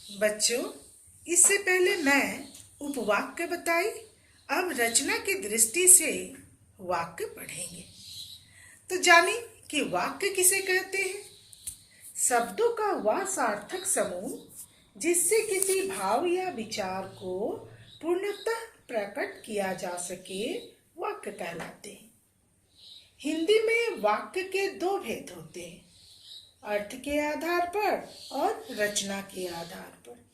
बच्चों, इससे पहले मैं उपवाक्य बताई, अब रचना की दृष्टि से वाक्य पढ़ेंगे। तो जानिए कि वाक्य किसे कहते हैं। शब्दों का वह सार्थक समूह जिससे किसी भाव या विचार को पूर्णतः प्रकट किया जा सके, वाक्य कहलाते हैं। हिंदी में वाक्य के दो भेद होते हैं, अर्थ के आधार पर और रचना के आधार पर।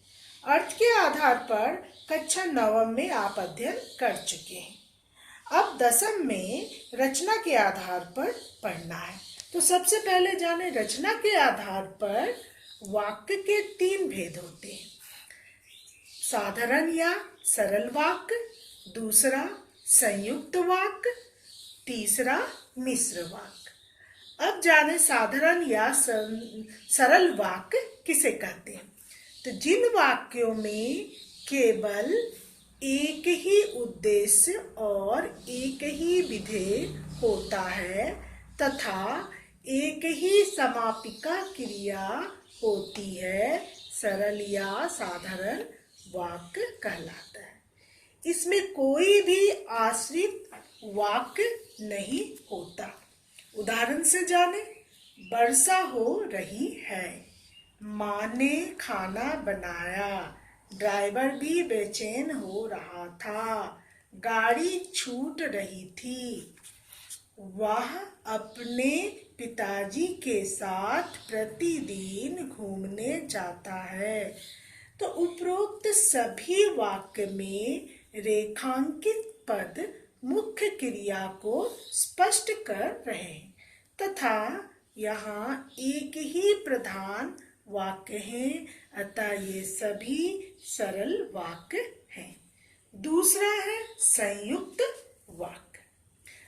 अर्थ के आधार पर कक्षा 9 में आप अध्ययन कर चुके हैं। अब 10वीं में रचना के आधार पर पढ़ना है। तो सबसे पहले जाने रचना के आधार पर वाक्य के 3 भेद होते हैं, साधारण या सरल वाक्य, दूसरा संयुक्त वाक्य, तीसरा मिश्र वाक्य। अब जाने साधारण या सरल वाक्य किसे कहते हैं। तो जिन वाक्यों में केवल एक ही उद्देश्य और एक ही विधेय होता है तथा एक ही समापिका क्रिया होती है, सरल या साधारण वाक्य कहलाता है। इसमें कोई भी आश्रित वाक्य नहीं होता। उदाहरण से जाने, वर्षा हो रही है, माँ ने खाना बनाया, ड्राइवर भी बेचैन हो रहा था, गाड़ी छूट रही थी, वह अपने पिताजी के साथ प्रतिदिन घूमने जाता है। तो उपरोक्त सभी वाक्य में रेखांकित पद मुख्य क्रिया को स्पष्ट कर रहे हैं तथा यहाँ एक ही प्रधान वाक्य है, अतः ये सभी सरल वाक्य हैं। दूसरा है संयुक्त वाक्य।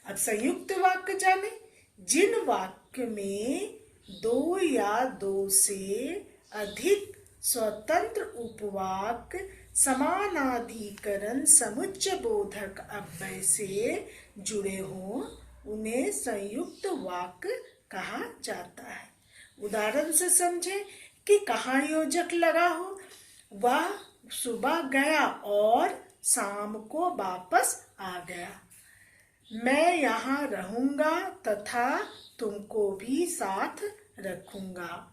अब संयुक्त वाक्य जाने, जिन वाक्य में 2 या 2 से अधिक स्वतंत्र उपवाक्य समानाधिकरण समुच्चय बोधक अव्यय से जुड़े हों, उन्हें संयुक्त वाक्य कहा जाता है। उदाहरण से समझे कि कहाँ योजक लगा हो, वह सुबह गया और शाम को वापस आ गया, मैं यहाँ रहूंगा तथा तुमको भी साथ रखूंगा,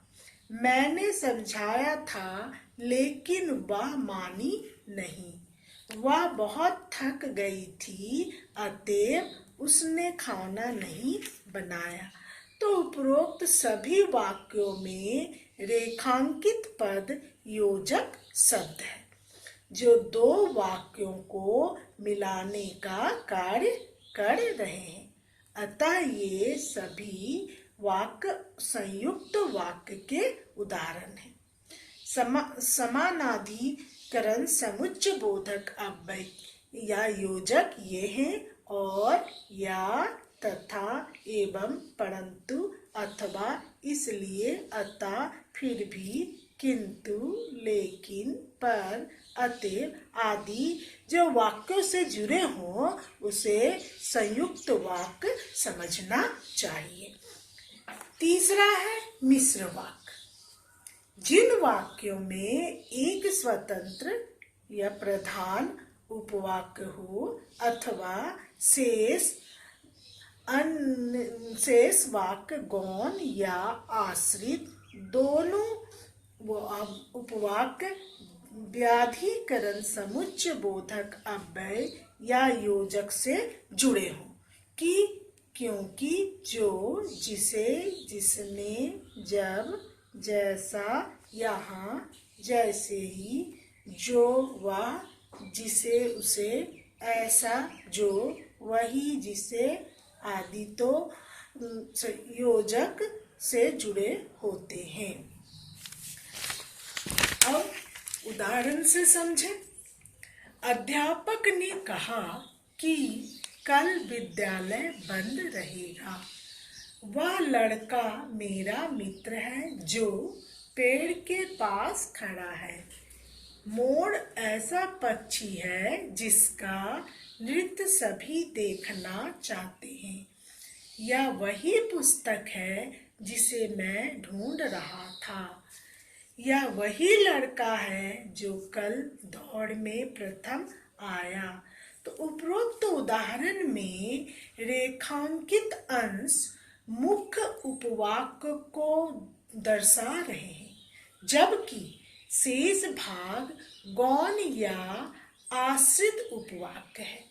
मैंने समझाया था लेकिन वह मानी नहीं, वह बहुत थक गई थी अतएव उसने खाना नहीं बनाया। तो उपरोक्त सभी वाक्यों में रेखांकित पद योजक शब्द है जो 2 वाक्यों को मिलाने का कार्य कर रहे हैं, अतः ये सभी वाक्य संयुक्त वाक्य के उदाहरण हैं। समानाधिकरण समुच्चय बोधक अव्यय या योजक ये हैं और या, तथा, एवं, परंतु, अथवा, इसलिए, अतः, फिर भी, किंतु, लेकिन, पर, अतएव आदि जो वाक्यों से जुड़े हों उसे संयुक्त वाक्य समझना चाहिए। तीसरा है मिश्र वाक्य। जिन वाक्यों में एक स्वतंत्र या प्रधान उपवाक्य हो अथवा शेष वाक्य गौण या आश्रित दोनों उपवाक्य व्याधिकरण समुच्चय बोधक अव्यय या योजक से जुड़े हों, कि क्योंकि, जो, जिसे, जिसने, जब, जैसा, यहाँ, जैसे ही, जो, वह, जिसे, उसे, ऐसा, जो, वही, जिसे आदि तो योजक से जुड़े होते हैं। अब उदाहरण से समझें। अध्यापक ने कहा कि कल विद्यालय बंद रहेगा, वह लड़का मेरा मित्र है जो पेड़ के पास खड़ा है, मोर ऐसा पक्षी है जिसका नृत्य सभी देखना चाहते हैं, यह वही पुस्तक है जिसे मैं ढूंढ रहा था, यह वही लड़का है जो कल दौड़ में प्रथम आया। तो उपरोक्त उदाहरण में रेखांकित अंश मुख्य उपवाक्य को दर्शा रहे हैं, जबकि शेष भाग गौण या आश्रित उपवाक्य है।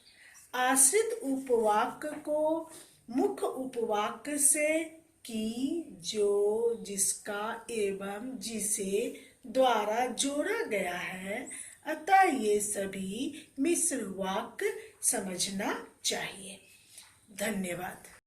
आश्रित उपवाक्य को मुख्य उपवाक्य से की, जो, जिसका एवं जिसे द्वारा जोड़ा गया है, अतः ये सभी मिश्र वाक्य समझना चाहिए। धन्यवाद।